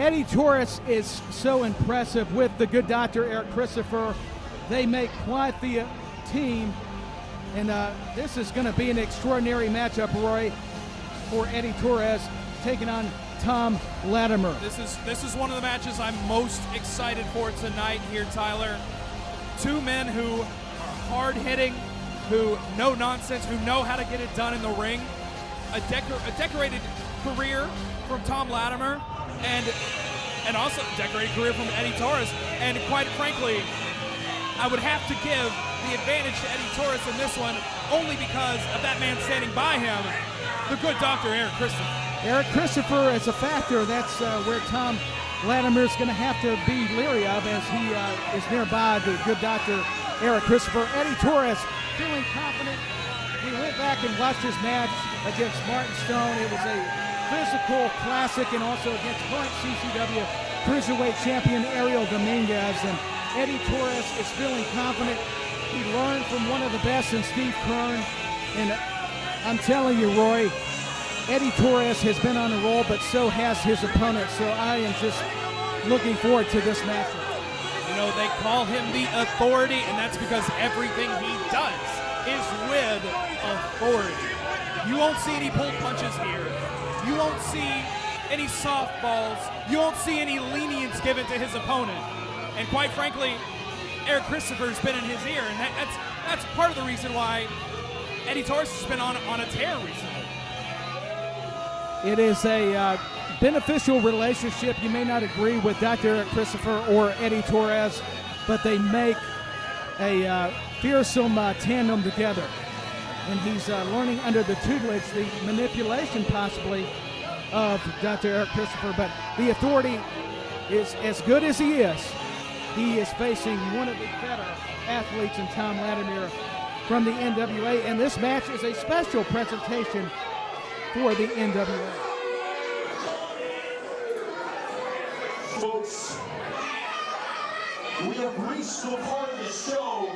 Eddie Taurus is so impressive with the good doctor, Eric Christopher. They make quite the team. And this is going to be an extraordinary matchup, Roy, for Eddie Taurus taking on Thom Latimer. This is one of the matches I'm most excited for tonight here, Tyler. Two men who are hard-hitting, who know nonsense, who know how to get it done in the ring. A decorated career from Thom Latimer, and also a decorated career from Eddie Taurus. And quite frankly, I would have to give the advantage to Eddie Taurus in this one, only because of that man standing by him, the good doctor, Eric Christopher. Eric Christopher is a factor. That's where Thom Latimer is going to have to be leery of, as he is nearby the good doctor, Eric Christopher. Eddie Taurus feeling confident. We went back and watched his match against Martin Stone. It was a physical classic, and also against current CCW Cruiserweight champion Ariel Dominguez. And Eddie Taurus is feeling confident. He learned from one of the best in Steve Kern. And I'm telling you, Roy, Eddie Taurus has been on a roll, but so has his opponent. So I am just looking forward to this matchup. You know, they call him the Authority, and that's because everything he does is with authority. You won't see any pulled punches here. You won't see any softballs. You won't see any lenience given to his opponent. And quite frankly, Eric Christopher's been in his ear, and that's part of the reason why Eddie Taurus has been on a tear recently. It is a beneficial relationship. You may not agree with Dr. Eric Christopher or Eddie Taurus, but they make a fearsome tandem together. And he's learning under the tutelage, the manipulation possibly of Dr. Eric Christopher. But the Authority is as good as he is facing one of the better athletes in Thom Latimer from the NWA. And this match is a special presentation for the NWA. Folks, we have reached the part of the show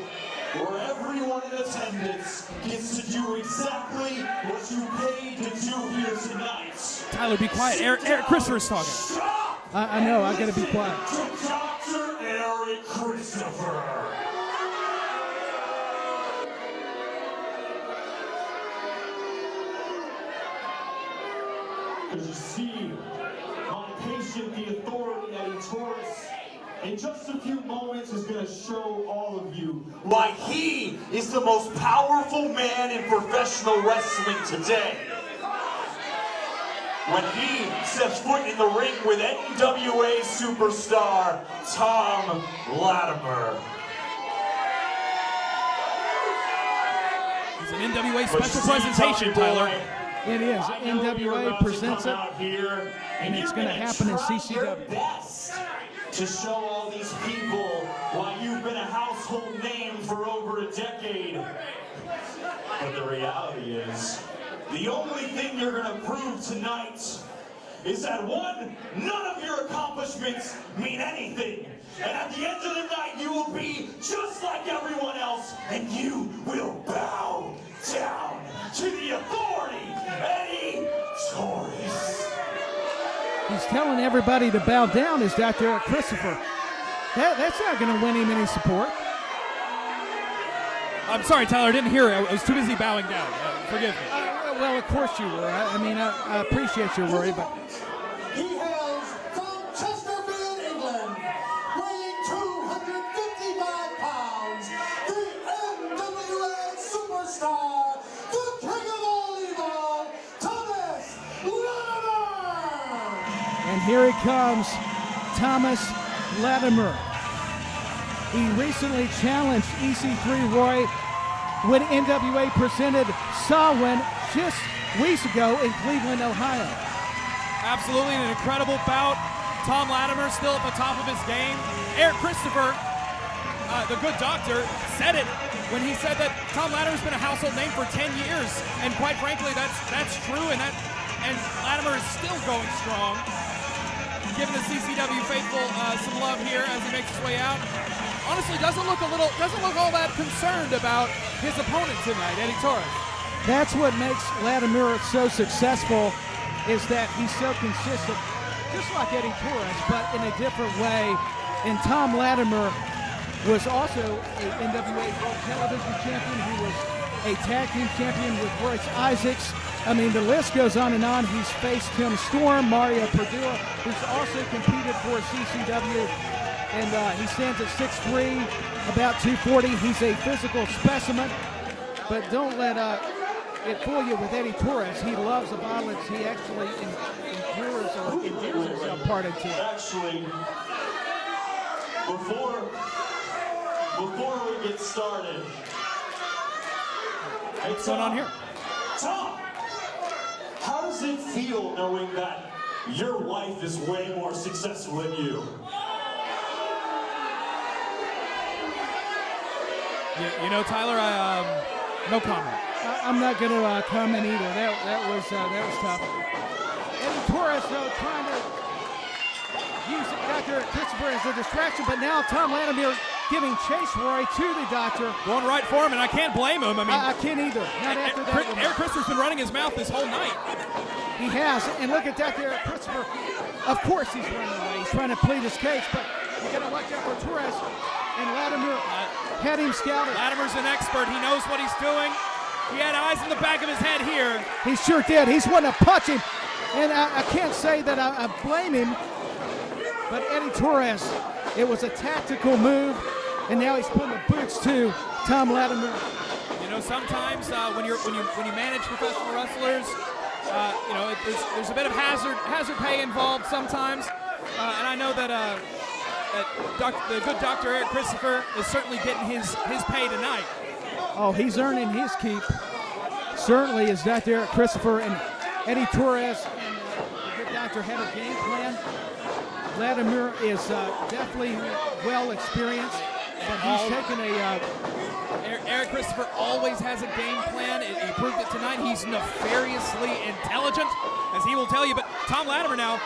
where everyone in attendance gets to do exactly what you paid to do here tonight. Tyler, be quiet. Eric Christopher's talking. Stop! I know, I gotta be quiet. To Dr. Eric Christopher. As you see, my patient, the Authority, Eddie Taurus, in just a few moments is going to show all of you why he is the most powerful man in professional wrestling today. When he steps foot in the ring with NWA superstar Thom Latimer. It's an NWA special presentation, Tyler. It is. NWA presents it, and it's going to happen in CCW. To show all these people why you've been a household name for over a decade. But the reality is, the only thing you're going to prove tonight is that one, none of your accomplishments mean anything. And at the end of the night, you will be just like everyone else, and you will bow down to the Authority, Eddie Taurus. He's telling everybody to bow down, is Dr. Eric Christopher. That's not going to win him any support. I'm sorry, Tyler, I didn't hear it. I was too busy bowing down. Forgive me. Well, of course you were. I mean, I appreciate your worry, but... He hails from Chesterfield, England, weighing 255 pounds, the NWA superstar, the king of all evil, Thomas Latimer! And here he comes, Thomas Latimer. He recently challenged EC3 Roy when NWA presented Samhain just weeks ago in Cleveland, Ohio. Absolutely an incredible bout. Thom Latimer still at the top of his game. Eric Christopher, the good doctor, said it when he said that Thom Latimer's been a household name for 10 years. And quite frankly, that's true, and Latimer is still going strong. Giving the CCW faithful some love here as he makes his way out. Honestly, doesn't look all that concerned about his opponent tonight, Eddie Taurus. That's what makes Latimer so successful, is that he's so consistent. just like Eddie Torres, but in a different way. And Thom Latimer was also a NWA World Television Champion. He was a tag team champion with Royce Isaacs. I mean, the list goes on and on. He's faced Tim Storm, Mario Perdua, who's also competed for CCW. And he stands at 6'3", about 240. He's a physical specimen. But don't let it fool you with Eddie Torres. He loves the violence. He actually endears himself part into it. Actually, before we get started, What's going on here? Thom, how does it feel knowing that your wife is way more successful than you? You know, Tyler, no comment. I'm not going to comment either. That was tough. Eddie Torres, though, trying to use Dr. Christopher as a distraction, but now Thom Latimer giving chase, Roy, to the doctor. Going right for him, and I can't blame him. I mean, I can't either. Not after that. Eric Christopher's been running his mouth this whole night. He has, and look at Dr. Eric Christopher. Of course he's running away. He's trying to plead his case, but you got to watch out for Torres. And Latimer had him scouted. Latimer's an expert. He knows what he's doing. He had eyes in the back of his head here. He sure did. He's wanting to punch him. And I can't say that I blame him, but Eddie Torres, it was a tactical move, and now he's putting the boots to Thom Latimer. You know, sometimes when you manage professional wrestlers, you know, there's a bit of hazard pay involved sometimes, and I know that the good Dr. Eric Christopher is certainly getting his pay tonight. Oh, he's earning his keep. Certainly is Dr. Eric Christopher, and Eddie Torres and the good doctor had a game plan. Latimer is definitely well experienced, but he's taken a... Eric Christopher always has a game plan. He proved it tonight. He's nefariously intelligent, as he will tell you. But Thom Latimer now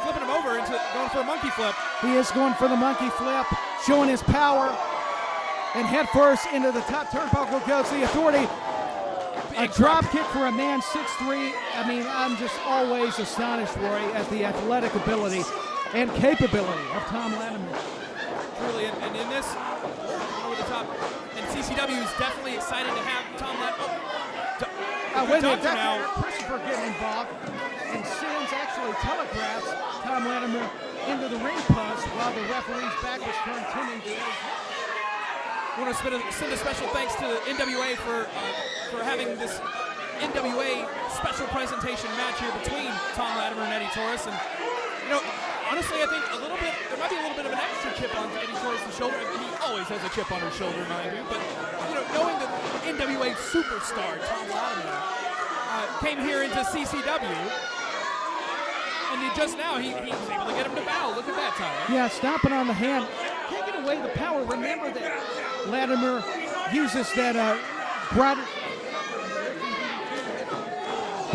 flipping him over into going for a monkey flip. He is going for the monkey flip, showing his power. And head first into the top turnbuckle goes the Authority. A drop kick for a man 6'3". I mean, I'm just always astonished, Roy, at the athletic ability and capability of Thom Latimer. Truly, and in this, over the top, and CCW is definitely excited to have Thom Latimer. Wait a minute, Dr. Christopher getting involved, and Sins actually telegraphs Thom Latimer into the ring post while the referee's back was turned 10 inches. I want to send a special thanks to the NWA for having this NWA special presentation match here between Thom Latimer and Eddie Torres. And, you know, honestly, I think there might be a little bit of an extra chip on Eddie Torres' shoulder. I mean, he always has a chip on his shoulder, mind you. But, you know, knowing that NWA superstar Thom Latimer came here into CCW, and just now he was able to get him to bow. Look at that, Tyler. Yeah, stomping on the hand. Taking away the power. Remember that Latimer uses that broad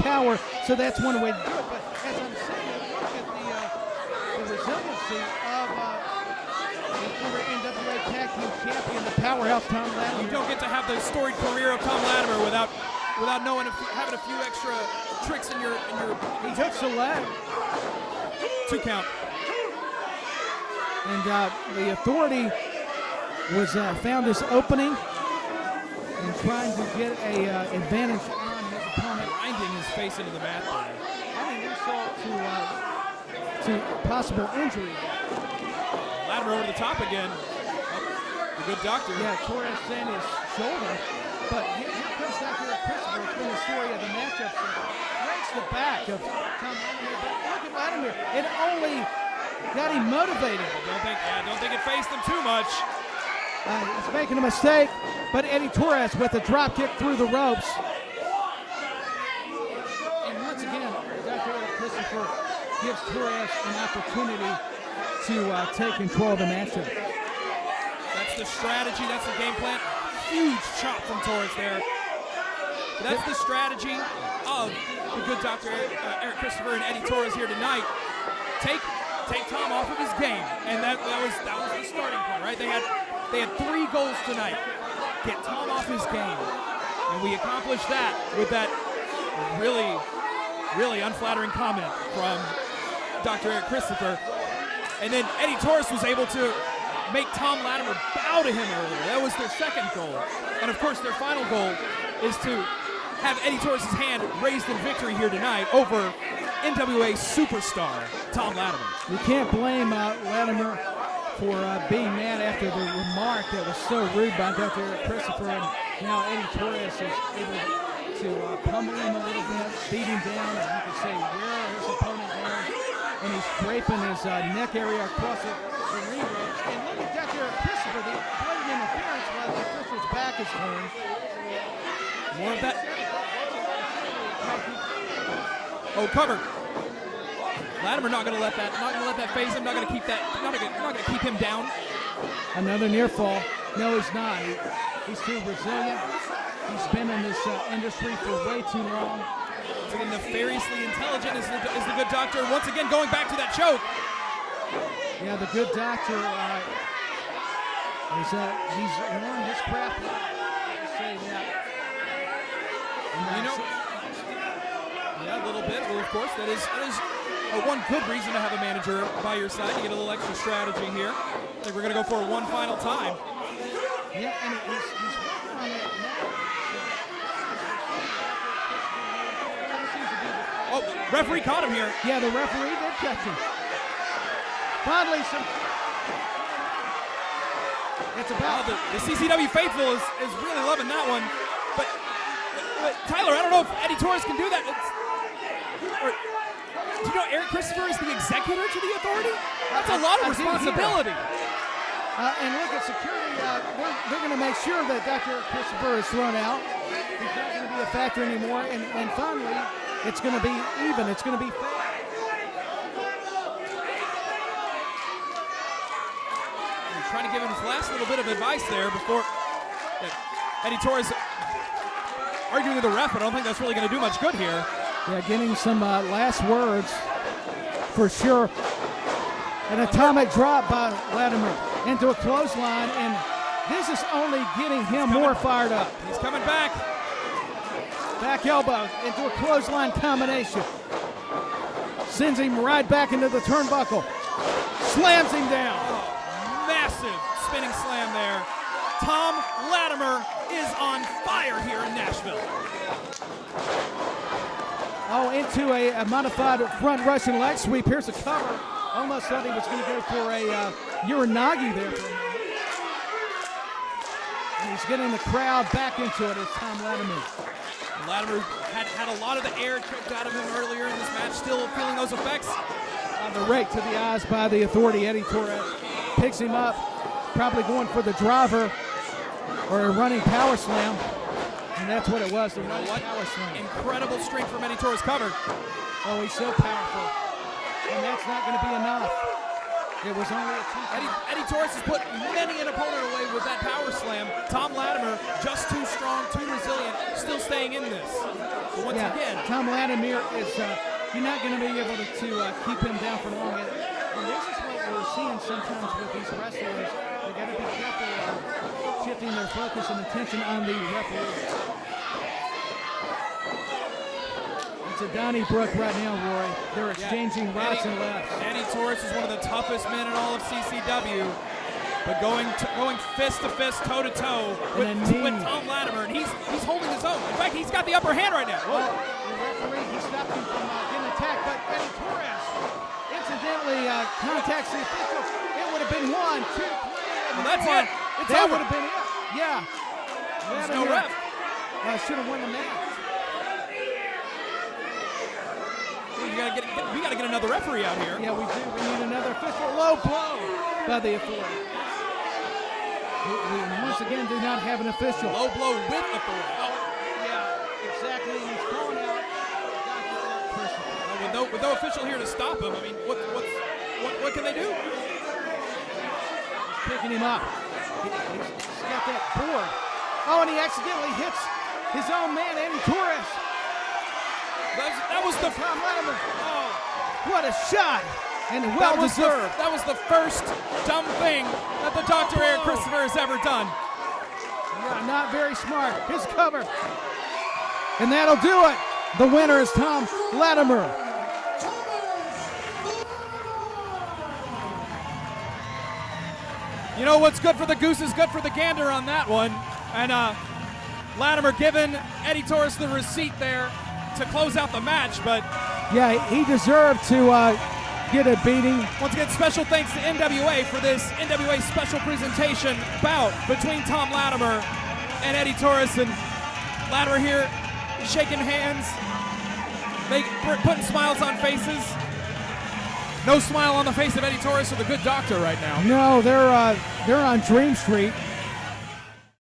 power, so that's one way to do it. But as I'm saying, look at the resiliency of the former NWA Tag Team Champion, the powerhouse Thom Latimer. You don't get to have the storied career of Thom Latimer without knowing having a few extra tricks in your. He hooks the leg. 2 count. And the Authority was found this opening and trying to get a advantage on his opponent. Grinding his face into the mat there. Adding insult to possible injury. Latimer over the top again. Oh, the good doctor. Yeah, Torres in his shoulder. But here comes Dr. Christopher. It's been the story of the matchup. Breaks the back of Thom Latimer. But look at Latimer. It only got him motivated. I don't think it faced him too much. He's making a mistake, but Eddie Torres with a drop kick through the ropes. And once again, Dr. Christopher gives Torres an opportunity to take control of the matchup. That's the strategy. That's the game plan. Huge chop from Torres there. That's the strategy of the good Dr. Eric Christopher and Eddie Torres here tonight. Take Thom off of his game, and that was the starting point, right? They had 3 goals tonight. Get Thom off his game, and we accomplished that with that really, really unflattering comment from Dr. Eric Christopher. And then Eddie Torres was able to make Thom Latimer bow to him earlier. That was their second goal. And of course, their final goal is to have Eddie Torres' hand raised in victory here tonight over NWA superstar Thom Latimer. You can't blame Latimer for being mad after the remark that was so rude by Dr. Eric Christopher, and now Eddie Torres is able to pummel him a little bit, beat him down, and you could say wear his opponent down, and he's scraping his neck area across the ring ropes. And look at Dr. Eric Christopher, the blatant interference while the official's back is turned. More of that. Oh, cover. Latimer not going to let that phase him. Not going to keep that. Not going to keep him down. Another near fall. No, he's not. He's too resilient. He's been in this industry for way too long. Once again, nefariously intelligent is the good doctor. Once again, going back to that choke. Yeah, the good doctor he's learned his craft. Say that. You know, yeah, a little bit. Well, of course, that is one good reason to have a manager by your side to get a little extra strategy here. I think we're going to go for one final time. Yeah, and he's working on it now. Oh, referee caught him here. Yeah, the referee did catch him. Finally, it's about the CCW faithful is really loving that one. But Tyler, I don't know if Eddie Torres can do that. Do you know Eric Christopher is the executor to the authority? That's a lot of responsibility. And look at security. They're going to make sure that Dr. Eric Christopher is thrown out. He's not going to be a factor anymore. And finally, it's going to be even. It's going to be fair. He's trying to give him his last little bit of advice there before Eddie Torres arguing with the ref, but I don't think that's really going to do much good here. Yeah, getting some last words for sure. An atomic drop by Latimer into a clothesline, and this is only getting him more fired up. He's coming back. Back elbow into a clothesline combination. Sends him right back into the turnbuckle. Slams him down. Oh, massive spinning slam there. Thom Latimer is on fire here in Nashville. Oh, into a modified front Russian leg sweep. Here's a cover. Almost thought he was going to go for a Uranagi there for a moment. And he's getting the crowd back into it as Thom Latimer. Latimer had a lot of the air tripped out of him earlier in this match, still feeling those effects. On the rake to the eyes by the authority, Eddie Torres picks him up, probably going for the driver or a running power slam. And that's what it was, the running power slam. Incredible strength from Eddie Torres cover. Oh, he's so powerful. And that's not going to be enough. It was only a 2 Eddie Torres has put many an opponent away with that power slam. Thom Latimer, just too strong, too resilient, still staying in this. But once again, Thom Latimer is you're not going to be able to keep him down for long. And this is what we're seeing sometimes with these wrestlers. They got to be careful shifting their focus and attention on the referee. To Donnybrook right now, Roy. They're exchanging rights and lefts. Eddie Torres is one of the toughest men in all of CCW, but going fist to fist, toe to toe with Thom Latimer, and he's holding his own. In fact, he's got the upper hand right now. Well, the referee, he stopped him from getting attacked, but Eddie Torres incidentally contacts the official. It would have been 1, 2, 3, and that's it. That would have been it. Yeah. There's no ref. Should have won the match. We gotta get another referee out here. Yeah, we do. We need another official. Low blow by the authority. We once again do not have an official. Low blow with authority. Oh. Yeah, exactly. He's calling out Dr. With no official here to stop him, I mean, what can they do? He's picking him up. He's got that board. Oh, and he accidentally hits his own man, Eddie Torres. That was the Thom Latimer. Oh, what a shot! And well deserved. That was the first dumb thing that the Dr. Eric Christopher has ever done. Yeah, not very smart. His cover. And that'll do it. The winner is Thom Latimer. You know what's good for the goose is good for the gander on that one. And Latimer giving Eddie Torres the receipt there to close out the match, but yeah, he deserved to get a beating. Once again, special thanks to NWA for this NWA special presentation bout between Thom Latimer and Eddie Torres. And Latimer here shaking hands, putting smiles on faces. No smile on the face of Eddie Torres or the good doctor right now. No, they're on Dream Street.